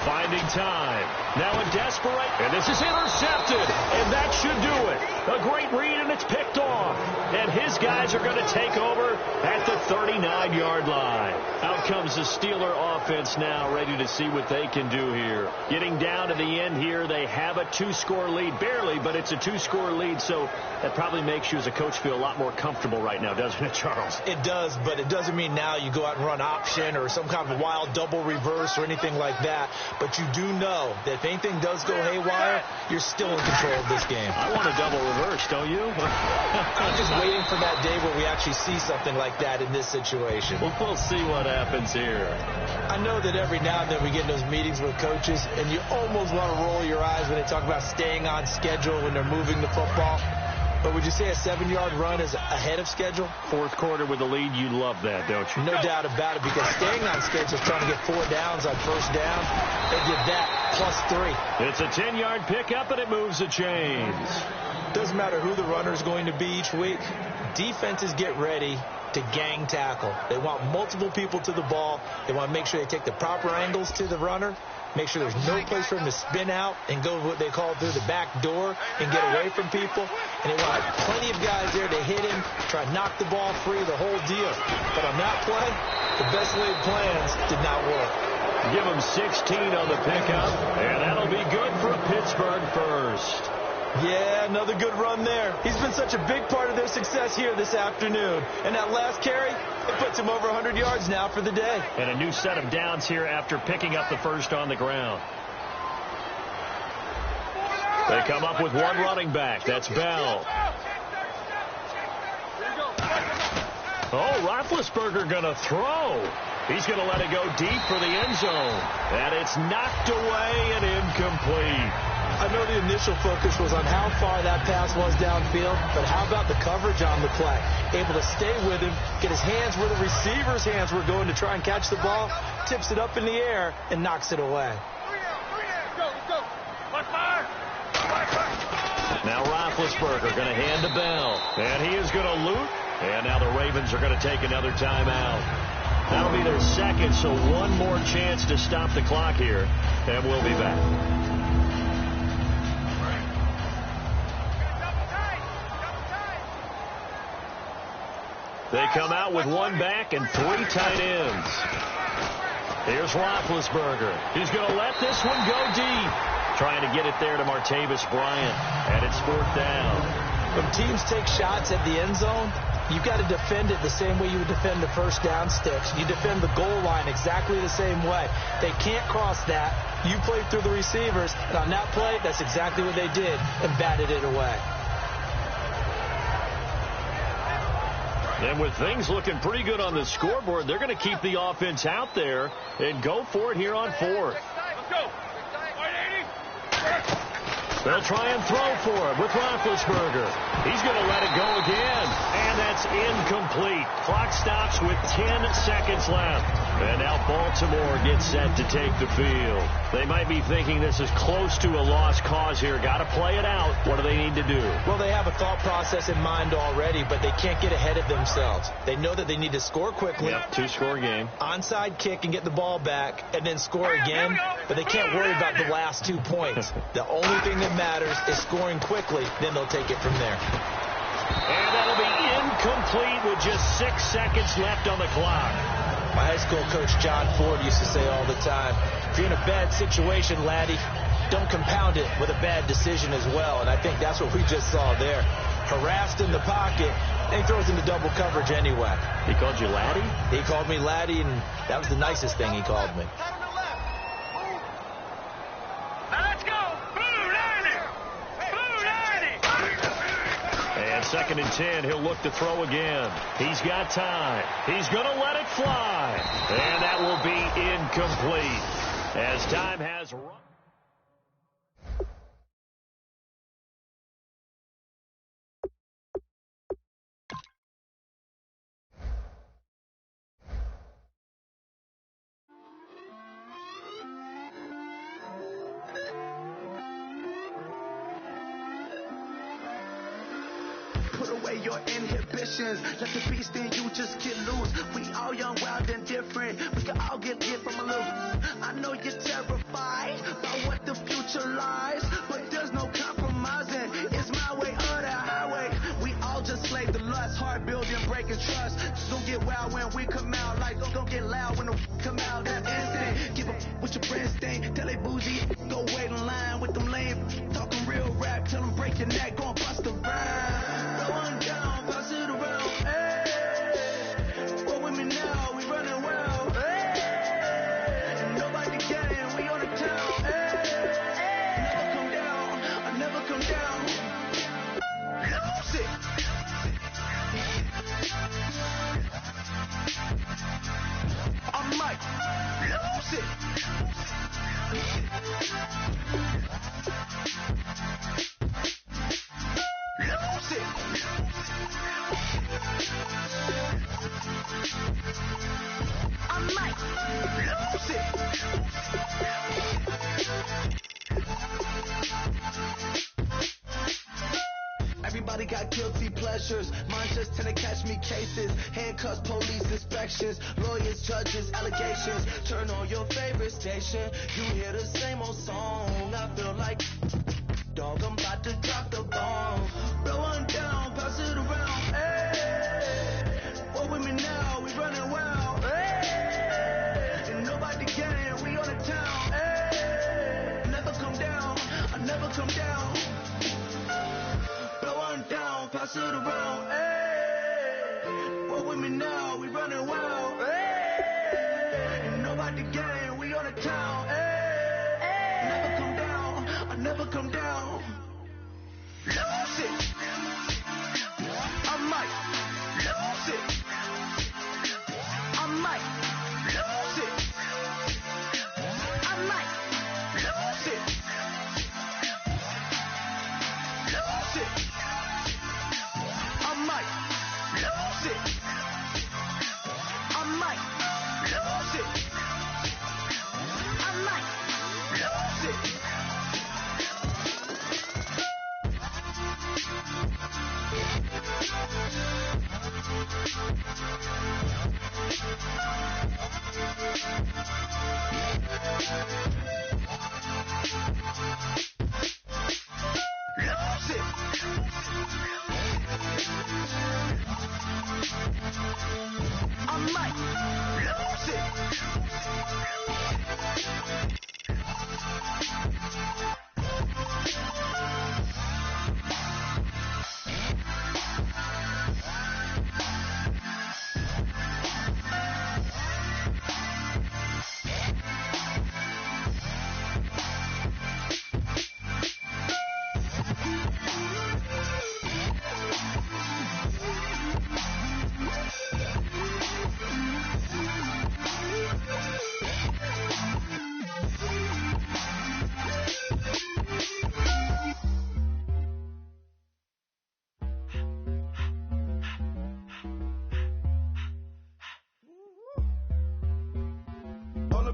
Finding time. Now in desperate. And this is intercepted. And that should do it. A great read, and it's picked off. And his guys are going to take over at the 39-yard line. Out comes the Steeler offense now, ready to see what they can do here. Getting down to the end here, they have a 2-score lead. Barely, but it's a 2-score lead, so that probably makes you as a coach feel a lot more comfortable right now, doesn't it, Charles? It does, but it doesn't mean now you go out and run option or some kind of wild double reverse or anything like that. But you do know that if anything does go haywire, you're still in control of this game. I want a double reverse, don't you? I'm just waiting for that day where we actually see something like that in this situation. Well, we'll see what happens here. I know that every now and then we get in those meetings with coaches, and you almost want to roll your eyes when they talk about staying on schedule when they're moving the football. But would you say a 7-yard run is ahead of schedule? 4th quarter with the lead, you love that, don't you? No doubt about it, because staying on schedule is trying to get 4 downs on 1st down. They did that, +3. It's a 10-yard pickup, and it moves the chains. Doesn't matter who the runner is going to be each week. Defenses get ready to gang tackle. They want multiple people to the ball. They want to make sure they take the proper angles to the runner. Make sure there's no place for him to spin out and go what they call through the back door and get away from people. And they want plenty of guys there to hit him, try to knock the ball free, the whole deal. But on that play, the best laid plans did not work. Give him 16 on the pickup, and that'll be good for a Pittsburgh first. Yeah, another good run there. He's been such a big part of their success here this afternoon. And that last carry, it puts him over 100 yards now for the day. And a new set of downs here after picking up the first on the ground. They come up with one running back. That's Bell. Oh, Roethlisberger going to throw. He's going to let it go deep for the end zone. And it's knocked away and incomplete. I know the initial focus was on how far that pass was downfield, but how about the coverage on the play? Able to stay with him, get his hands where the receiver's hands were going to try and catch the ball, tips it up in the air, and knocks it away. Now Roethlisberger going to hand to Bell, and he is going to loot, and now the Ravens are going to take another timeout. That'll be their second, so one more chance to stop the clock here, and we'll be back. They come out with one back and 3 tight ends. Here's Roethlisberger. He's going to let this one go deep. Trying to get it there to Martavis Bryant. And it's 4th down. When teams take shots at the end zone, You've got to defend it the same way you would defend the first down sticks. You defend the goal line exactly the same way. They can't cross that. You played through the receivers, and on that play, that's exactly what they did and batted it away. And with things looking pretty good on the scoreboard, they're going to keep the offense out there and go for it here on fourth. Let's go. They'll try and throw for it with Roethlisberger. He's going to let it go again, and that's incomplete. Clock stops with 10 seconds left. And now Baltimore gets set to take the field. They might be thinking this is close to a lost cause here. Got to play it out. What do they need to do? Well, they have a thought process in mind already, but they can't get ahead of themselves. They know that they need to score quickly. Yep, two-score game. Onside kick and get the ball back, and then score again. But they can't worry about the last 2 points. The only thing that matters is scoring quickly. Then they'll take it from there. And that'll be incomplete with just 6 seconds left on the clock. My high school coach, John Ford, used to say all the time, if you're in a bad situation, laddie, don't compound it with a bad decision as well. And I think that's what we just saw there. Harassed in the pocket, and he throws into double coverage anyway. He called you laddie? He called me laddie, and that was the nicest thing he called me. Let's go. And 2nd and 10, he'll look to throw again. He's got time. He's going to let it fly. And that will be incomplete as time has run. Put away your inhibitions. Let the beast in you just get loose. We all young, wild, and different. We can all get from a little. I know you're terrified by what the future lies, but there's no compromising. It's my way or the highway. We all just slave the lust, heart building, breaking trust. Just don't get wild when we come out. Like don't get loud when the come out. That instant. Give up with your friends thing. Tell they bougie. Go wait in line with them lame. Talking real rap. Tell them break your neck. Go and bust the rhyme. Going down, pass it around, hey. Roll with me now, we running well, hey. Nobody can, we on the town, hey. Never come down, I never come down. Lose it. I might lose it. Lose it. I might lose it. Everybody got guilty pleasures. Mine just tend to catch me cases. Handcuffs, police inspections, lawyers, judges, allegations. Turn on your favorite station. You hear the same old song. I feel like dog, I'm about to drop the bomb. Blowing down, pass it around. Hey, what with me now? We running wild. Hey, and nobody can. We on the town. Hey, never come down. I never come down. Blowing down, pass it around. Hey, what with me now? We running wild. Hey, and nobody can. We on the town. Hey, never come down. I never come down. Lose it. I might lose it. I might lose it. I might lose it. Lose it. I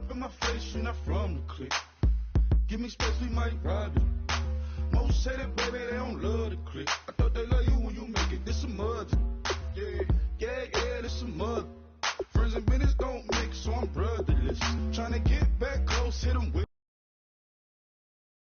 up in my face, you're not from the clique. Give me space, we might ride it. Most say that, baby, they don't love the clique. I thought they love you when you make it. This some mud. Yeah, this some mud. Friends and business don't mix, so I'm brotherless. Trying to get back close, hit them with